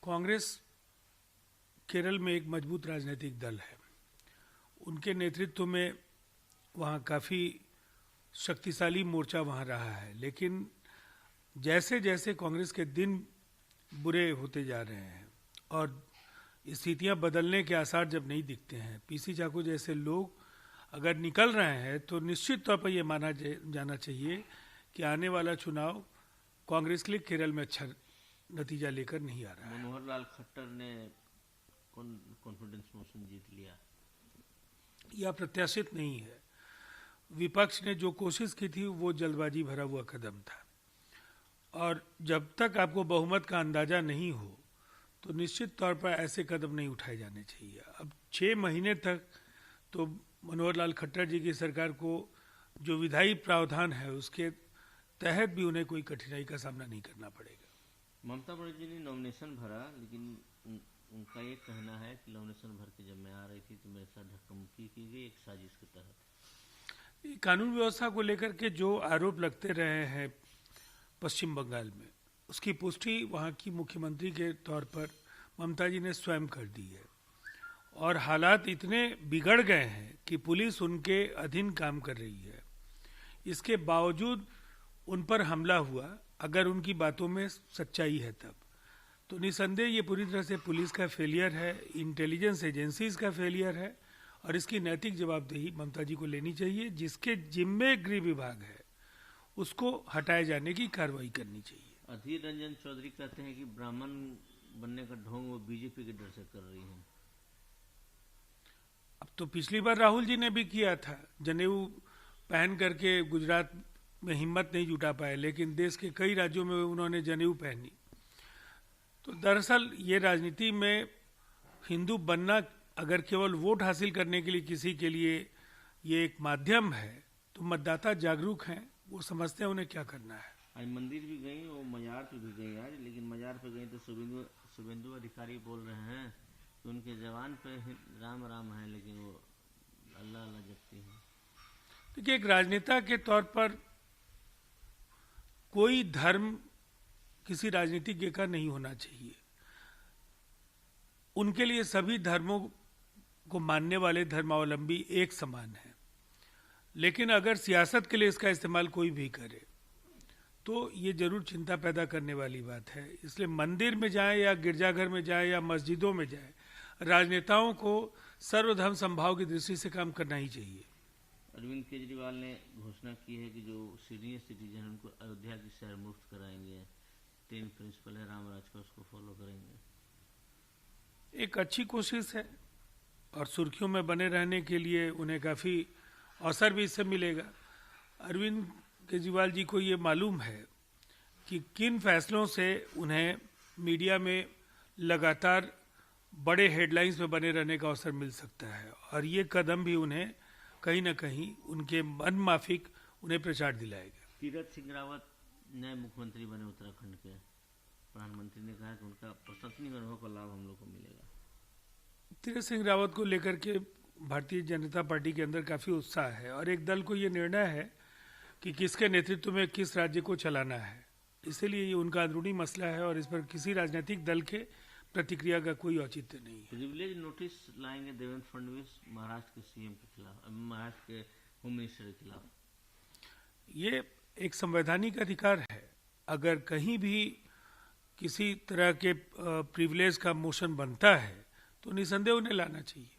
कांग्रेस केरल में एक मजबूत राजनीतिक दल है। उनके नेतृत्व में वहाँ काफ़ी शक्तिशाली मोर्चा वहाँ रहा है, लेकिन जैसे जैसे कांग्रेस के दिन बुरे होते जा रहे हैं और स्थितियाँ बदलने के आसार जब नहीं दिखते हैं, पीसी चाको जैसे लोग अगर निकल रहे हैं तो निश्चित तौर पर यह माना जाना चाहिए कि आने वाला चुनाव कांग्रेस के लिए केरल में अच्छा नतीजा लेकर नहीं आ रहा है। मनोहर लाल खट्टर ने कॉन्फिडेंस मोशन जीत लिया, यह प्रत्याशित नहीं है। विपक्ष ने जो कोशिश की थी वो जल्दबाजी भरा हुआ कदम था, और जब तक आपको बहुमत का अंदाजा नहीं हो तो निश्चित तौर पर ऐसे कदम नहीं उठाए जाने चाहिए। अब 6 महीने तक तो मनोहर लाल खट्टर जी की सरकार को जो विधायी प्रावधान है उसके तहत भी उन्हें कोई कठिनाई का सामना नहीं करना पड़ेगा। ममता बनर्जी ने नॉमिनेशन भरा, लेकिन उनका ये कहना है कि नॉमिनेशन भर के जब मैं आ रही थी तो मेरे साथ धक्का-मुक्की की गई एक साजिश के तहत। कानून व्यवस्था को लेकर के जो आरोप लगते रहे हैं पश्चिम बंगाल में, उसकी पुष्टि वहाँ की मुख्यमंत्री के तौर पर ममता जी ने स्वयं कर दी है, और हालात इतने बिगड़ गए हैं कि पुलिस उनके अधीन काम कर रही है। इसके बावजूद उन पर हमला हुआ, अगर उनकी बातों में सच्चाई है तब तो निसंदेह ये पूरी तरह से पुलिस का फेलियर है, इंटेलिजेंस एजेंसीज का फेलियर है, और इसकी नैतिक जवाबदेही ममता जी को लेनी चाहिए। जिसके जिम्मे गृह विभाग है उसको हटाए जाने की कार्रवाई करनी चाहिए। अधीर रंजन चौधरी कहते हैं कि ब्राह्मण बनने का ढोंग वो बीजेपी के डर से कर रही है। अब तो पिछली बार राहुल जी ने भी किया था, जनेऊ पहन करके गुजरात में हिम्मत नहीं जुटा पाए, लेकिन देश के कई राज्यों में उन्होंने जनेऊ पहनी। तो दरअसल ये राजनीति में हिंदू बनना अगर केवल वोट हासिल करने के लिए किसी के लिए ये एक माध्यम है तो मतदाता जागरूक हैं, वो समझते हैं उन्हें क्या करना है। आज मंदिर भी गई, वो मजार पे भी गई आज, लेकिन मजार पे गई तो शुभेंदु अधिकारी बोल रहे हैं कि उनके जवान पे राम राम है, लेकिन वो अल्लाह अल्लाह जपती है। देखिए, एक राजनेता के तौर पर कोई धर्म किसी राजनीतिज्ञ का नहीं होना चाहिए। उनके लिए सभी धर्मों को मानने वाले धर्मावलंबी एक समान है, लेकिन अगर सियासत के लिए इसका इस्तेमाल कोई भी करे तो ये जरूर चिंता पैदा करने वाली बात है। इसलिए मंदिर में जाए या गिरजाघर में जाए या मस्जिदों में जाए, राजनेताओं को सर्वधर्म संभाव की दृष्टि से काम करना ही चाहिए। अरविंद केजरीवाल ने घोषणा की है कि जो सीनियर सिटीजन उनको अयोध्या की शहर मुफ्त कराएंगे। 10 प्रिंसिपल है रामराज का, उसको फॉलो करेंगे। एक अच्छी कोशिश है, और सुर्खियों में बने रहने के लिए उन्हें काफ़ी अवसर भी इससे मिलेगा। अरविंद केजरीवाल जी को ये मालूम है कि किन फैसलों से उन्हें मीडिया में लगातार बड़े हेडलाइंस में बने रहने का अवसर मिल सकता है, और ये कदम भी उन्हें कहीं ना कहीं उनके मन माफिक उन्हें प्रचार दिलाएगा। तीरथ सिंह रावत नए मुख्यमंत्री बने उत्तराखंड के। प्रधानमंत्री ने कहा कि उनका प्रशंसनीय अनुभव का लाभ हम लोग को मिलेगा। तीरथ सिंह रावत को लेकर के भारतीय जनता पार्टी के अंदर काफ़ी उत्साह है, और एक दल को ये निर्णय है कि किसके नेतृत्व में किस राज्य को चलाना है। इसीलिए ये उनका अंदरूनी मसला है, और इस पर किसी राजनीतिक दल के प्रतिक्रिया का कोई औचित्य नहीं है। प्रिविलेज नोटिस लाएंगे देवेंद्र फडणवीस महाराष्ट्र के सीएम के खिलाफ, महाराष्ट्र के होम मिनिस्टर के खिलाफ। ये एक संवैधानिक अधिकार है। अगर कहीं भी किसी तरह के प्रिविलेज का मोशन बनता है तो निसंदेह उन्हें लाना चाहिए।